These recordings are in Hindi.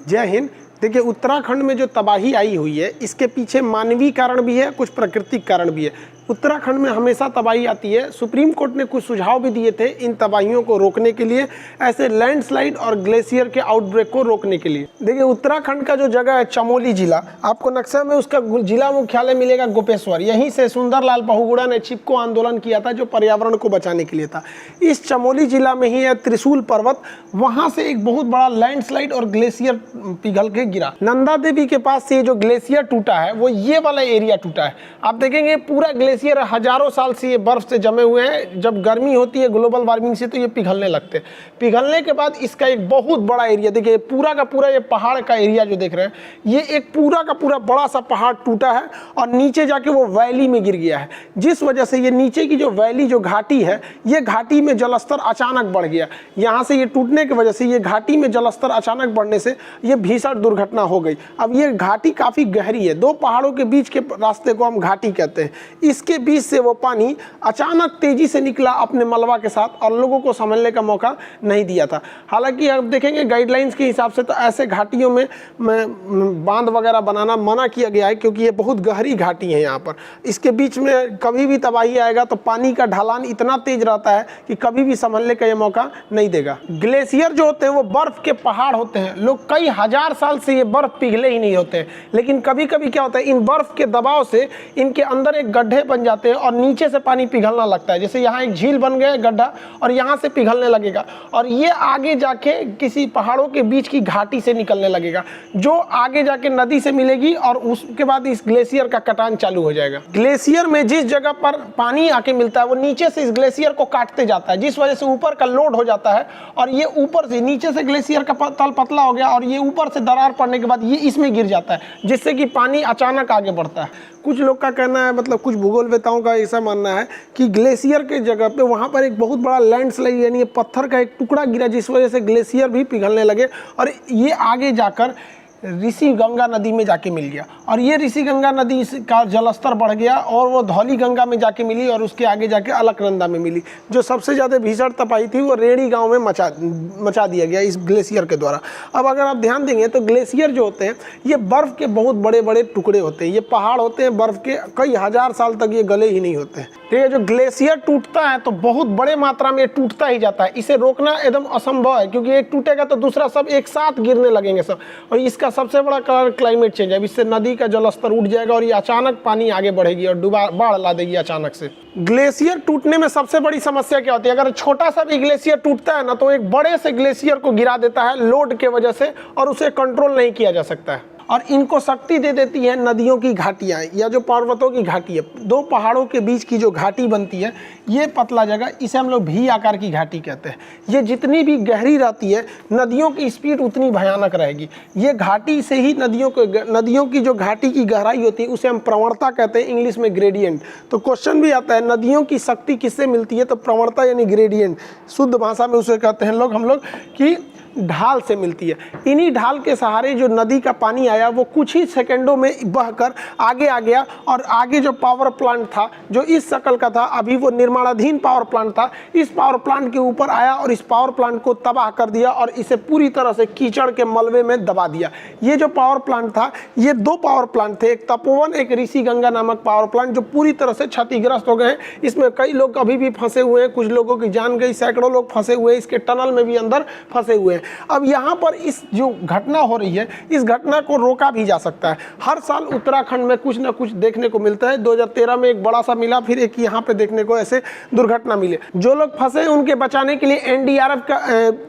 जय हिंद। देखिए, उत्तराखंड में जो तबाही आई हुई है इसके पीछे मानवीय कारण भी है, कुछ प्राकृतिक कारण भी है। उत्तराखंड में हमेशा तबाही आती है। सुप्रीम कोर्ट ने कुछ सुझाव भी दिए थे इन तबाहियों को रोकने के लिए, ऐसे लैंडस्लाइड और ग्लेशियर के आउटब्रेक को रोकने के लिए। देखिए, उत्तराखंड का जो जगह है चमोली जिला, आपको नक्शा में उसका जिला मुख्यालय मिलेगा गोपेश्वर। यहीं से सुंदरलाल बहुगुणा ने चिपको आंदोलन किया था जो पर्यावरण को बचाने के लिए था। इस चमोली जिला में ही है त्रिशूल पर्वत, वहां से एक बहुत बड़ा लैंडस्लाइड और ग्लेशियर पिघल के गिरा। नंदा देवी के पास से जो ग्लेशियर टूटा है वो ये वाला एरिया टूटा है। आप देखेंगे पूरा ग्लेशियर हजारों साल से ये बर्फ से जमे हुए हैं। जब गर्मी होती है ग्लोबल वार्मिंग से तो ये पिघलने लगते हैं। पिघलने के बाद इसका एक बहुत बड़ा एरिया, देखिए पूरा का पूरा ये पहाड़ का एरिया जो देख रहे हैं, ये एक पूरा का पूरा बड़ा सा पहाड़ टूटा है और नीचे जाके वो वैली में गिर गया है, जिस वजह से ये नीचे की जो वैली जो घाटी है, ये घाटी में जलस्तर अचानक बढ़ गया। यहाँ से ये टूटने की वजह से ये घाटी में जलस्तर अचानक बढ़ने से ये भीषण दुर्घटना हो गई। अब ये घाटी काफी गहरी है, दो पहाड़ों के बीच के रास्ते को हम घाटी कहते हैं। इसके बीच से वो पानी अचानक तेजी से निकला अपने मलबा के साथ और लोगों को संभलने का मौका नहीं दिया था। हालांकि अब देखेंगे गाइडलाइंस के हिसाब से तो ऐसे घाटियों में बांध वगैरह बनाना मना किया गया है, क्योंकि ये बहुत गहरी घाटी है। यहाँ पर इसके बीच में कभी भी तबाही आएगा तो पानी का ढलान इतना तेज रहता है कि कभी भी संभलने का ये मौका नहीं देगा। ग्लेशियर जो होते हैं वो बर्फ के पहाड़ होते हैं। लोग कई हजार साल से ये बर्फ पिघले ही नहीं होते हैं, लेकिन कभी कभी क्या होता है, इन बर्फ के दबाव से इनके अंदर एक गड्ढे बन जाते हैं और नीचे से पानी पिघलना लगता है। जैसे यहाँ एक झील बन गया गड्ढा और यहाँ से पिघलने लगेगा और ये आगे जाके किसी पहाड़ों के बीच की घाटी से निकलने लगेगा, जो आगे जाके नदी से मिलेगी और उसके बाद इस ग्लेशियर का कटान चालू हो जाएगा। ग्लेशियर में जिस जगह पर पानी आके मिलता है वो नीचे से इस ग्लेशियर को काटते जाता है, जिस वजह से ऊपर का लोड हो जाता है और ये ऊपर से नीचे से ग्लेशियर का तल पतला हो गया और ये ऊपर से दरार पड़ने के बाद ये इसमें गिर जाता है, जिससे कि पानी अचानक आगे बढ़ता है। कुछ लोग का कहना है, मतलब कुछ भूगोलवेताओं का ऐसा मानना है कि ग्लेशियर के जगह पे वहाँ पर एक बहुत बड़ा लैंडस्लाइड यानी पत्थर का एक टुकड़ा गिरा, जिस वजह से ग्लेशियर भी पिघलने लगे और ये आगे जाकर ऋषि गंगा नदी में जाके मिल गया और ये ऋषि गंगा नदी का जलस्तर बढ़ गया और वो धौली गंगा में जाके मिली और उसके आगे जाके अलकनंदा में मिली। जो सबसे ज़्यादा भीषण तबाही थी वो रेड़ी गांव में मचा दिया गया इस ग्लेशियर के द्वारा। अब अगर आप ध्यान देंगे तो ग्लेशियर जो होते हैं ये बर्फ़ के बहुत बड़े बड़े टुकड़े होते हैं। ये पहाड़ होते हैं बर्फ़ के, कई हजार साल तक ये गले ही नहीं होते हैं। ठीक है, जो ग्लेशियर टूटता है तो बहुत बड़े मात्रा में टूटता ही जाता है। इसे रोकना एकदम असंभव है, क्योंकि एक टूटेगा तो दूसरा सब एक साथ गिरने लगेंगे सब। और इसका सबसे बड़ा कारण क्लाइमेट चेंज है। इससे नदी का जलस्तर उठ जाएगा और ये अचानक पानी आगे बढ़ेगी और बाढ़ ला देगी अचानक से। ग्लेशियर टूटने में सबसे बड़ी समस्या क्या होती है, अगर छोटा सा भी ग्लेशियर टूटता है ना तो एक बड़े से ग्लेशियर को गिरा देता है लोड के वजह से और उसे कंट्रोल नहीं किया जा सकता है। और इनको शक्ति दे देती है नदियों की घाटियाँ या जो पर्वतों की घाटी है। दो पहाड़ों के बीच की जो घाटी बनती है ये पतला जगह, इसे हम लोग भी आकार की घाटी कहते हैं। ये जितनी भी गहरी रहती है नदियों की स्पीड उतनी भयानक रहेगी। ये घाटी से ही नदियों की जो घाटी की गहराई होती है उसे हम प्रवणता कहते हैं, इंग्लिश में ग्रेडियंट। तो क्वेश्चन भी आता है नदियों की शक्ति किससे मिलती है, तो प्रवणता यानी ग्रेडियंट, शुद्ध भाषा में उसे कहते हैं हम लोग कि ढाल से मिलती है। इन्हीं ढाल के सहारे जो नदी का पानी आया वो कुछ ही सेकंडों में बहकर आगे आ गया और आगे जो पावर प्लांट था जो इस शकल का था, अभी वो निर्माणाधीन पावर प्लांट था, इस पावर प्लांट के ऊपर आया और इस पावर प्लांट को तबाह कर दिया और इसे पूरी तरह से कीचड़ के मलबे में दबा दिया। ये जो पावर प्लांट था ये दो पावर प्लांट थे, एक तपोवन एक ऋषि गंगा नामक पावर प्लांट, जो पूरी तरह से क्षतिग्रस्त हो गए हैं। इसमें कई लोग अभी भी फंसे हुए हैं, कुछ लोगों की जान गई, सैकड़ों लोग फंसे हुए हैं, इसके टनल में भी अंदर फंसे हुए हैं। अब यहाँ पर इस जो घटना हो रही है इस घटना को रोका भी जा सकता है। हर साल उत्तराखंड में कुछ ना कुछ देखने को मिलता है। 2013 में एक बड़ा सा मिला, फिर एक यहाँ पे देखने को ऐसे दुर्घटना मिले। जो लोग फंसे उनके बचाने के लिए एनडीआरएफ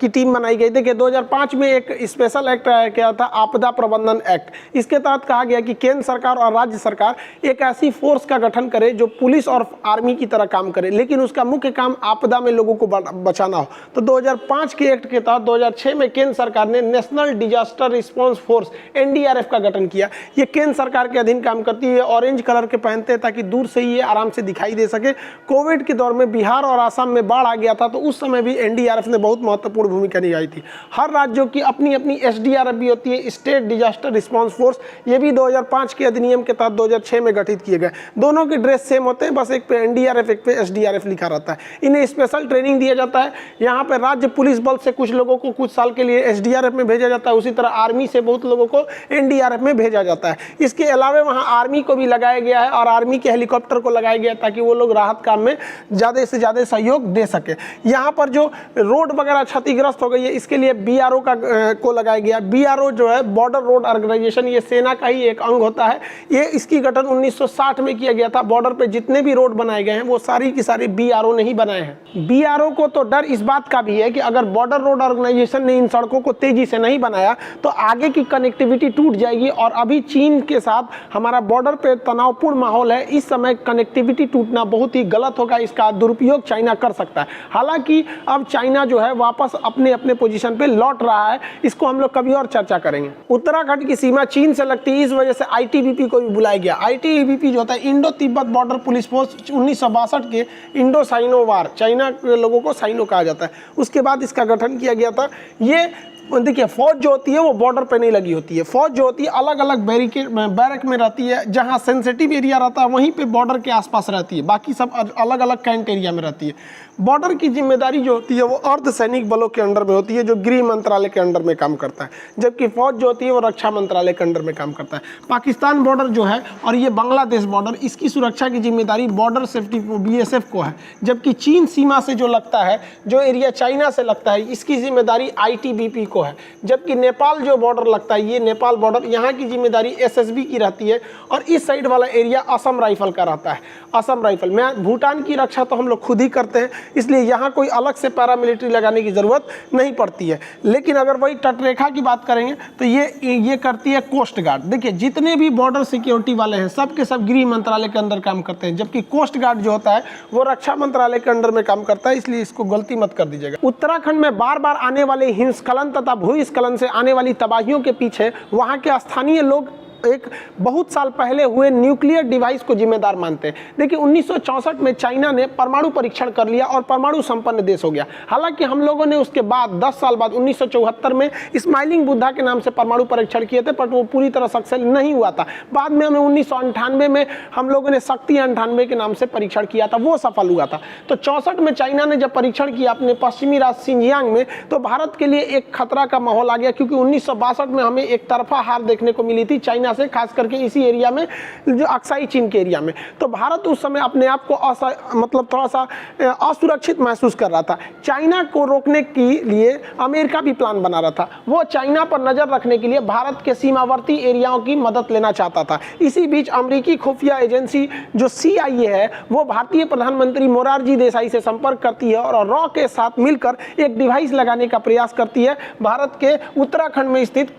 की टीम बनाई गई थी। 2005 में एक स्पेशल एक्ट आया गया था, आपदा प्रबंधन एक्ट। इसके तहत कहा गया कि केंद्र सरकार और राज्य सरकार एक ऐसी फोर्स का गठन करे जो पुलिस और आर्मी की तरह काम करे, लेकिन उसका मुख्य काम आपदा में लोगों को बचाना हो। तो 2005 के एक्ट के तहत 2006 में केंद्र सरकार ने national disaster response force NDRF का गठन किया। ये केंद्र सरकार के अधीन काम करती है। ऑरेंज कलर के पहनते हैं ताकि दूर से ही ये आराम से दिखाई दे सके। कोविड के दौर में बिहार और असम में बाढ़ आ गया था तो उस समय भी एनडीआरएफ ने बहुत महत्वपूर्ण भूमिका निभाई थी। हर राज्यों की अपनी अपनी एसडीआरएफ भी होती है, स्टेट डिजास्टर रिस्पांस फोर्स। ये भी 2005 के अधिनियम के तहत 2006 में गठित किए गए। दोनों के ड्रेस सेम होते हैं, बस एक पे एनडीआरएफ एक पे एसडीआरएफ लिखा रहता है। इन्हें स्पेशल ट्रेनिंग दिया जाता है। यहाँ पे राज्य पुलिस बल से कुछ लोगों को कुछ कुछ साल के लिए SDRF में भेजा जाता है, उसी तरह आर्मी से बहुत लोगों को NDRF में भेजा जाता है। इसके अलावा वहाँ आर्मी को भी लगाया गया है और आर्मी के हेलीकॉप्टर को लगाया गया है ताकि वो लोग राहत काम में ज़्यादा से ज़्यादा सहयोग दे सके। यहाँ पर जो रोड वगैरह क्षतिग्रस्त हो गई है इसके लिए BRO को लगाया गया। BRO जो है बॉर्डर रोड ऑर्गेनाइजेशन, ये सेना का ही एक अंग होता है। ये इसकी गठन 1960 में किया गया था। बॉर्डर पे जितने भी रोड बनाए गए हैं वो सारी की सारी BRO ने ही बनाए हैं। BRO को तो डर इस बात का भी है कि अगर बॉर्डर रोड ऑर्गेनाइजेशन ने इन सड़कों को तेजी से नहीं बनाया तो आगे की कनेक्टिविटी टूट जाएगी और अभी चीन के साथ हमारा बॉर्डर पे तनावपूर्ण माहौल है। इस समय कनेक्टिविटी टूटना बहुत ही गलत होगा, इसका दुरुपयोग चाइना कर सकता है। हालांकि अब चाइना जो है वापस अपने अपने पोजीशन पे लौट रहा है, इसको हम लोग कभी और चर्चा करेंगे। उत्तराखंड की सीमा चीन से लगती है, इस वजह से ITBP को भी बुलाया गया। ITBP जो होता है Indo Tibet border police force, 1962 के इंडो साइनो वार, चाइना के लोगों को साइनो कहा जाता है, उसके बाद इसका गठन किया गया था। ये देखिए फौज जो होती है वो बॉर्डर पे नहीं लगी होती है। फौज जो होती है अलग अलग बैरक में रहती है, जहां सेंसिटिव एरिया रहता है वहीं पे बॉर्डर के आसपास रहती है, बाकी सब अलग अलग कैंट एरिया में रहती है। बॉर्डर की जिम्मेदारी जो होती है वो अर्धसैनिक बलों के अंडर में होती है, जो गृह मंत्रालय के अंडर में काम करता है, जबकि फौज जो होती है वो रक्षा मंत्रालय के अंडर में काम करता है। पाकिस्तान बॉर्डर जो है और ये बांग्लादेश बॉर्डर, इसकी सुरक्षा की जिम्मेदारी बॉर्डर सेफ्टी BSF को है, जबकि चीन सीमा से जो लगता है, जो एरिया चाइना से लगता है, इसकी जिम्मेदारी ITBP को है। जबकि नेपाल जो बॉर्डर लगता है, ये नेपाल बॉर्डर, यहाँ की जिम्मेदारी SSB की रहती है और इस साइड वाला एरिया असम राइफल का रहता है। असम राइफल में भूटान की रक्षा तो हम लोग खुद ही करते हैं, इसलिए यहाँ कोई अलग से पैरामिलिट्री लगाने की ज़रूरत नहीं पड़ती है। लेकिन अगर वही तटरेखा की बात करेंगे तो ये करती है कोस्ट गार्ड। देखिए जितने भी बॉर्डर सिक्योरिटी वाले हैं सब के सब गृह मंत्रालय के अंदर काम करते हैं, जबकि कोस्ट गार्ड जो होता है वो रक्षा मंत्रालय के अंडर में काम करता है, इसलिए इसको गलती मत कर दीजिएगा। उत्तराखंड में बार बार आने वाले हिमस्खलन तथा भूस्खलन से आने वाली तबाहियों के पीछे वहाँ के स्थानीय लोग एक बहुत साल पहले हुए न्यूक्लियर डिवाइस को जिम्मेदार मानते हैं। देखिए 1964 में चाइना ने परमाणु परीक्षण कर लिया और परमाणु संपन्न देश हो गया। हालांकि हम लोगों ने उसके बाद 10 साल बाद 1974 में स्माइलिंग बुद्धा के नाम से परमाणु परीक्षण किए थे, पर वो पूरी तरह सक्सेस नहीं हुआ था। बाद में हमें 1998 में हम लोगों ने शक्ति 98 के नाम से परीक्षण किया था, वो सफल हुआ था। तो 64 में चाइना ने जब परीक्षण किया अपने पश्चिमी राज्य सिंजियांग में, तो भारत के लिए एक खतरा का माहौल आ गया, क्योंकि 1962 में हमें एक तरफा हार देखने को मिली थी चाइना से, खास करके इसी एरिया में जो अक्साई चीन के एरिया में। तो भारत उस समय अपने आप को मतलब थोड़ा सा असुरक्षित महसूस कर रहा था। चाइना को रोकने के लिए अमेरिका भी प्लान बना रहा था। वो चाइना पर नजर रखने के लिए भारत के सीमावर्ती एरियाओं की मदद लेना चाहता था। इसी बीच अमेरिकी खुफिया एजेंसी जो CIA है वो भारतीय प्रधानमंत्री मोरारजी देसाई से संपर्क करती है और रॉ के साथ मिलकर एक डिवाइस लगाने का प्रयास करती है भारत के उत्तराखंड में स्थित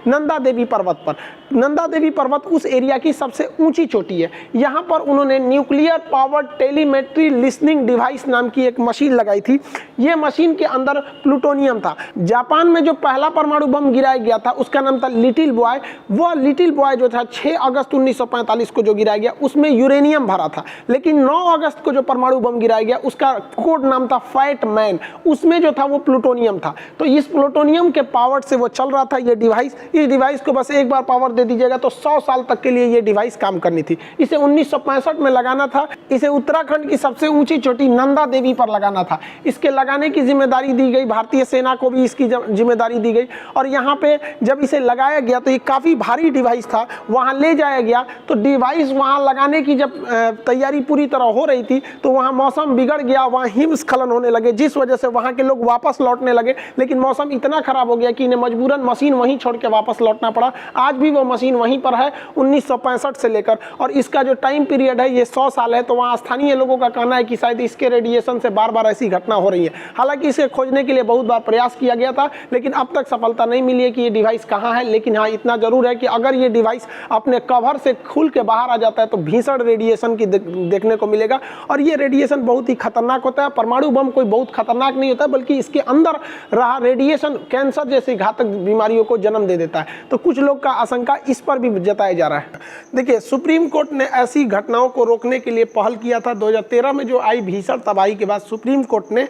नंदा देवी पर्वत पर। नंदा देवी पर्वत उस एरिया की सबसे ऊंची चोटी है। यहाँ पर उन्होंने nuclear powered telemetry listening device नाम की एक मशीन लगाई थी। ये मशीन के अंदर प्लूटोनियम था। जापान में जो पहला परमाणु बम गिराया गया था उसका नाम था लिटिल बॉय। वो लिटिल बॉय जो था 6 अगस्त 1945 को जो गिराया गया उसमें यूरेनियम भरा था। लेकिन 9 अगस्त को जो परमाणु बम गिराया गया उसका कोड नाम था फैट मैन, उसमें जो था वो प्लूटोनियम था। तो इस प्लूटोनियम के पावर से वो चल रहा था ये डिवाइस। इस डिवाइस को बस एक बार पावर दे दीजिएगा तो 100 साल तक के लिए ये डिवाइस काम करनी थी। इसे 1965 में लगाना था। इसे उत्तराखंड की सबसे ऊंची चोटी नंदा देवी पर लगाना था। इसके लगाने की जिम्मेदारी दी गई भारतीय सेना को, भी इसकी जिम्मेदारी दी गई। और यहाँ पे जब इसे लगाया गया तो ये काफ़ी भारी डिवाइस था, वहाँ ले जाया गया। तो डिवाइस वहाँ लगाने की जब तैयारी पूरी तरह हो रही थी तो वहाँ मौसम बिगड़ गया, वहाँ हिमस्खलन होने लगे, जिस वजह से वहाँ के लोग वापस लौटने लगे। लेकिन मौसम इतना खराब हो गया कि इन्हें मजबूरन मशीन वहीं छोड़ के वापस लौटना पड़ा। आज भी वो मशीन वहीं पर है 1965 से लेकर, और इसका जो टाइम पीरियड है ये 100 साल है। तो वहाँ स्थानीय लोगों का कहना है कि शायद इसके रेडिएशन से बार बार ऐसी घटना हो रही है। हालांकि इसे खोजने के लिए बहुत बार प्रयास किया गया था, लेकिन अब तक सफलता नहीं मिली है कि ये डिवाइस कहाँ है। लेकिन हाँ, इतना जरूर है कि अगर ये डिवाइस अपने कवर से खुल के बाहर आ जाता है तो भीषण रेडिएशन की देखने को मिलेगा। और ये रेडिएशन बहुत ही खतरनाक होता है। परमाणु बम कोई बहुत खतरनाक नहीं होता, बल्कि इसके अंदर रहा रेडिएशन कैंसर जैसी घातक बीमारियों को जन्म दे देता है। तो कुछ लोग का आशंका इस पर भी जताया जा रहा है। देखिए, सुप्रीम कोर्ट ने ऐसी घटनाओं को रोकने के लिए पहल किया था। 2013 में जो आई भीषण तबाही के बाद सुप्रीम कोर्ट ने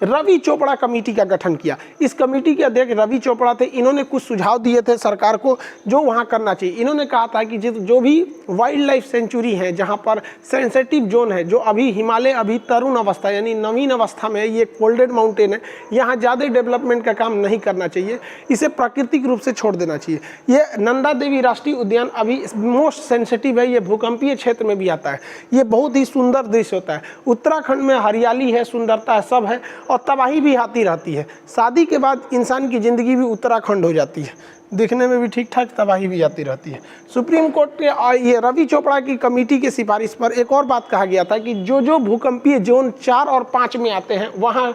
रवि चोपड़ा कमेटी का गठन किया। इस कमेटी के अध्यक्ष रवि चोपड़ा थे। इन्होंने कुछ सुझाव दिए थे सरकार को जो वहाँ करना चाहिए। इन्होंने कहा था कि जो भी वाइल्ड लाइफ सेंचुरी है, जहाँ पर सेंसिटिव जोन है, जो अभी हिमालय अभी तरुण अवस्था यानी नवीन अवस्था में है, ये फोल्डेड माउंटेन है, यहाँ ज़्यादा डेवलपमेंट का काम नहीं करना चाहिए, इसे प्राकृतिक रूप से छोड़ देना चाहिए। ये नंदा देवी राष्ट्रीय उद्यान अभी मोस्ट सेंसिटिव है, ये भूकंपीय क्षेत्र में भी आता है। ये बहुत ही सुंदर दृश्य होता है। उत्तराखंड में हरियाली है, सुंदरता है, सब है, और तबाही भी आती रहती है। शादी के बाद इंसान की ज़िंदगी भी उत्तराखंड हो जाती है, दिखने में भी ठीक ठाक, तबाही भी आती रहती है। सुप्रीम कोर्ट के ये रवि चोपड़ा की कमेटी की सिफारिश पर एक और बात कहा गया था कि जो भूकंपीय जोन 4 और 5 में आते हैं वहाँ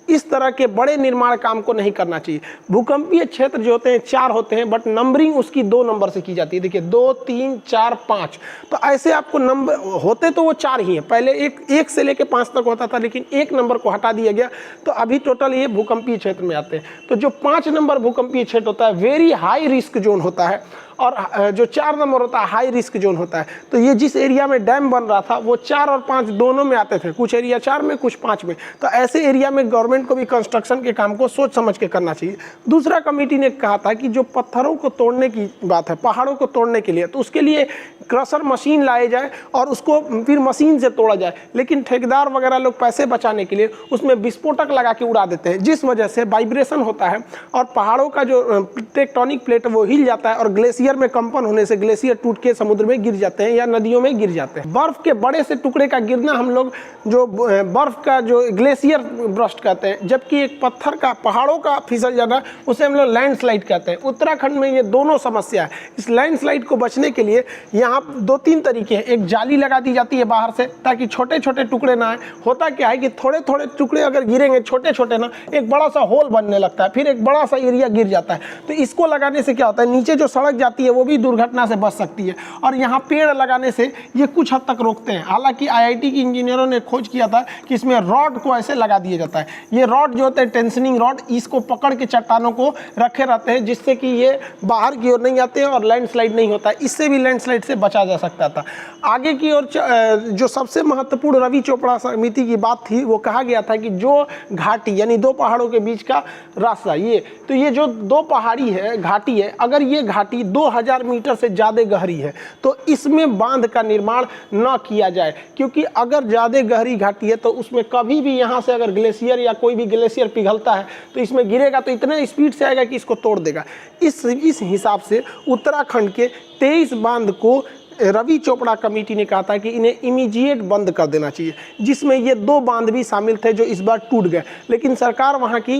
इस तरह के बड़े निर्माण काम को नहीं करना चाहिए। भूकंपीय क्षेत्र जो होते हैं 4 होते हैं, बट नंबरिंग उसकी 2 नंबर से की जाती है। देखिए 2, 3, 4, 5, तो ऐसे आपको नंबर होते तो वो 4 ही हैं। पहले एक से लेके 5 तक होता था, लेकिन 1 नंबर को हटा दिया गया, तो अभी टोटल ये भूकंपीय क्षेत्र में आते हैं। तो जो 5 नंबर भूकंपीय क्षेत्र होता है वेरी हाई रिस्क जोन होता है, और जो 4 नंबर होता है हाई रिस्क जोन होता है। तो ये जिस एरिया में डैम बन रहा था वो 4 और 5 दोनों में आते थे, कुछ एरिया 4 में कुछ 5 में। तो ऐसे एरिया में गवर्नमेंट को भी कंस्ट्रक्शन के काम को सोच समझ के करना चाहिए। दूसरा कमेटी ने कहा था कि जो पत्थरों को तोड़ने की बात है, पहाड़ों को तोड़ने के लिए, तो उसके लिए क्रशर मशीन लाए जाए और उसको फिर मशीन से तोड़ा जाए। लेकिन ठेकेदार वगैरह लोग पैसे बचाने के लिए उसमें विस्फोटक लगा के उड़ा देते हैं, जिस वजह से वाइब्रेशन होता है और पहाड़ों का जो टेक्टोनिक प्लेट वो हिल जाता है, और ग्लेशियर में कंपन होने से ग्लेशियर टूट के समुद्र में गिर जाते हैं या नदियों में गिर जाते हैं। बर्फ के बड़े से टुकड़े का गिरना हम लोग जो बर्फ का जो ग्लेशियर बर्स्ट कहते हैं, जबकि एक पत्थर का पहाड़ों का फिसल जाना उसे हम लोग लैंडस्लाइड कहते हैं। उत्तराखंड में ये दोनों समस्या है। इस लैंडस्लाइड को बचने के लिए यहाँ 2-3 तरीके हैं। एक जाली लगा दी जाती है बाहर से ताकि छोटे छोटे टुकड़े ना आए। होता क्या है कि थोड़े थोड़े टुकड़े अगर गिरेंगे छोटे छोटे ना, एक बड़ा सा होल बनने लगता है, फिर एक बड़ा सा एरिया गिर जाता है। तो इसको लगाने से क्या होता है, नीचे जो सड़क जाती है वो भी दुर्घटना से बच सकती है। और यहाँ पेड़ लगाने से ये कुछ हद तक रोकते हैं। हालांकि आईआईटी के इंजीनियरों ने खोज किया था कि इसमें रॉड को ऐसे लगा दिया जाता है। ये रॉड जो होते हैं टेंशनिंग रॉड, इसको पकड़ के चट्टानों को रखे रहते हैं, जिससे कि ये बाहर की ओर नहीं आते हैं और लैंडस्लाइड नहीं होता है। इससे भी लैंडस्लाइड से बचा जा सकता था। आगे की ओर जो सबसे महत्वपूर्ण रवि चोपड़ा समिति की बात थी, वो कहा गया था कि जो घाटी यानी 2 पहाड़ों के बीच का रास्ता, ये जो 2 पहाड़ी है, घाटी है, अगर ये घाटी 2000 मीटर से ज़्यादा गहरी है तो इसमें बांध का निर्माण न किया जाए, क्योंकि अगर ज़्यादा गहरी घाटी है तो उसमें कभी भी यहाँ से अगर ग्लेशियर या कोई भी ग्लेशियर पिघलता है तो इसमें गिरेगा तो इतने स्पीड से आएगा कि इसको तोड़ देगा। इस हिसाब से उत्तराखंड के 23 बांध को रवि चोपड़ा कमेटी ने कहा था कि इन्हें इमीडिएट बंद कर देना चाहिए, जिसमें ये 2 बांध भी शामिल थे जो इस बार टूट गए। लेकिन सरकार वहां की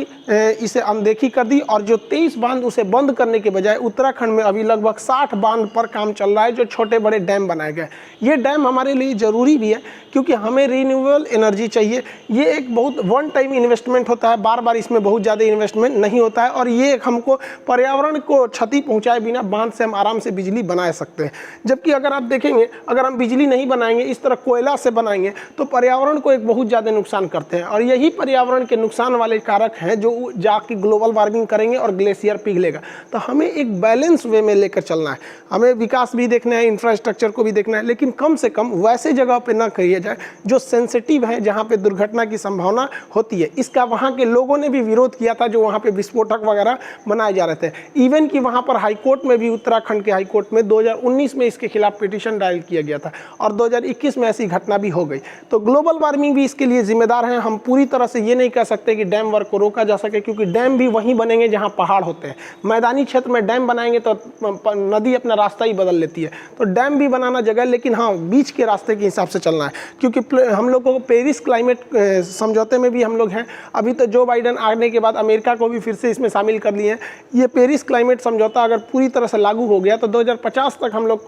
इसे अनदेखी कर दी और जो 23 बांध उसे बंद करने के बजाय उत्तराखंड में अभी लगभग 60 बांध पर काम चल रहा है, जो छोटे बड़े डैम बनाए गए। ये डैम हमारे लिए ज़रूरी भी है क्योंकि हमें रिन्यूएबल एनर्जी चाहिए। ये एक बहुत वन टाइम इन्वेस्टमेंट होता है, बार बार इसमें बहुत ज़्यादा इन्वेस्टमेंट नहीं होता है, और ये हमको पर्यावरण को क्षति पहुँचाए बिना बांध से हम आराम से बिजली बना सकते हैं। जबकि अगर आप देखेंगे, अगर हम बिजली नहीं बनाएंगे, इस तरह कोयला से बनाएंगे, तो पर्यावरण को एक बहुत ज़्यादा नुकसान करते हैं, और यही पर्यावरण के नुकसान वाले कारक हैं जो जाके ग्लोबल वार्मिंग करेंगे और ग्लेशियर पिघलेगा। तो हमें एक बैलेंस वे में लेकर चलना है। हमें विकास भी देखना है, इंफ्रास्ट्रक्चर को भी देखना है, लेकिन कम से कम वैसे जगह पे ना करिए जाए जो सेंसिटिव है, जहाँ पे दुर्घटना की संभावना होती है। इसका वहाँ के लोगों ने भी विरोध किया था, जो वहाँ पे विस्फोटक वगैरह बनाए जा रहे थे। इवन कि वहाँ पर हाईकोर्ट में भी, उत्तराखंड के हाईकोर्ट में 2019 में इसके खिलाफ पिटीशन दायर किया गया था, और 2021 में ऐसी घटना भी हो गई। तो ग्लोबल वार्मिंग भी इसके लिए जिम्मेदार है। हम पूरी तरह से ये नहीं कह सकते कि डैम वर्क को रोका जा सके, क्योंकि डैम भी वहीं बनेंगे जहाँ पहाड़ होते हैं। मैदानी क्षेत्र में डैम बनाएंगे तो नदी अपना रास्ता ही बदल लेती है। तो डैम भी बनाना जगह, लेकिन हाँ, बीच के रास्ते के हिसाब से चलना है, क्योंकि हम लोगों को पेरिस क्लाइमेट समझौते में भी हम लोग हैं। अभी तो जो बाइडन आने के बाद अमेरिका को भी फिर से इसमें शामिल कर लिए हैं। ये पेरिस क्लाइमेट समझौता अगर पूरी तरह से लागू हो गया तो 2050 तक हम लोग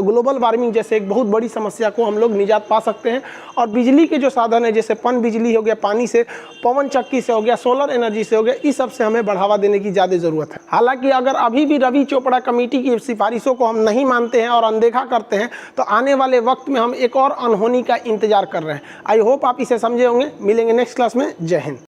ग्लोबल वार्मिंग जैसे एक बहुत बड़ी समस्या को हम लोग निजात पा सकते हैं। और बिजली के जो साधन है, जैसे पन बिजली हो गया, पानी से, पवन चक्की से हो गया, सोलर एनर्जी से हो गया, इस सब से हमें बढ़ावा देने की ज़्यादा ज़रूरत है। हालांकि अगर अभी भी रवि चोपड़ा कमेटी की सिफारिशों को हम नहीं मानते हैं और अनदेखा करते हैं तो आने वाले वक्त में हम एक और अनहोनी का इंतजार कर रहे हैं। आई होप आप इसे समझे होंगे। मिलेंगे नेक्स्ट क्लास में। जय हिंद।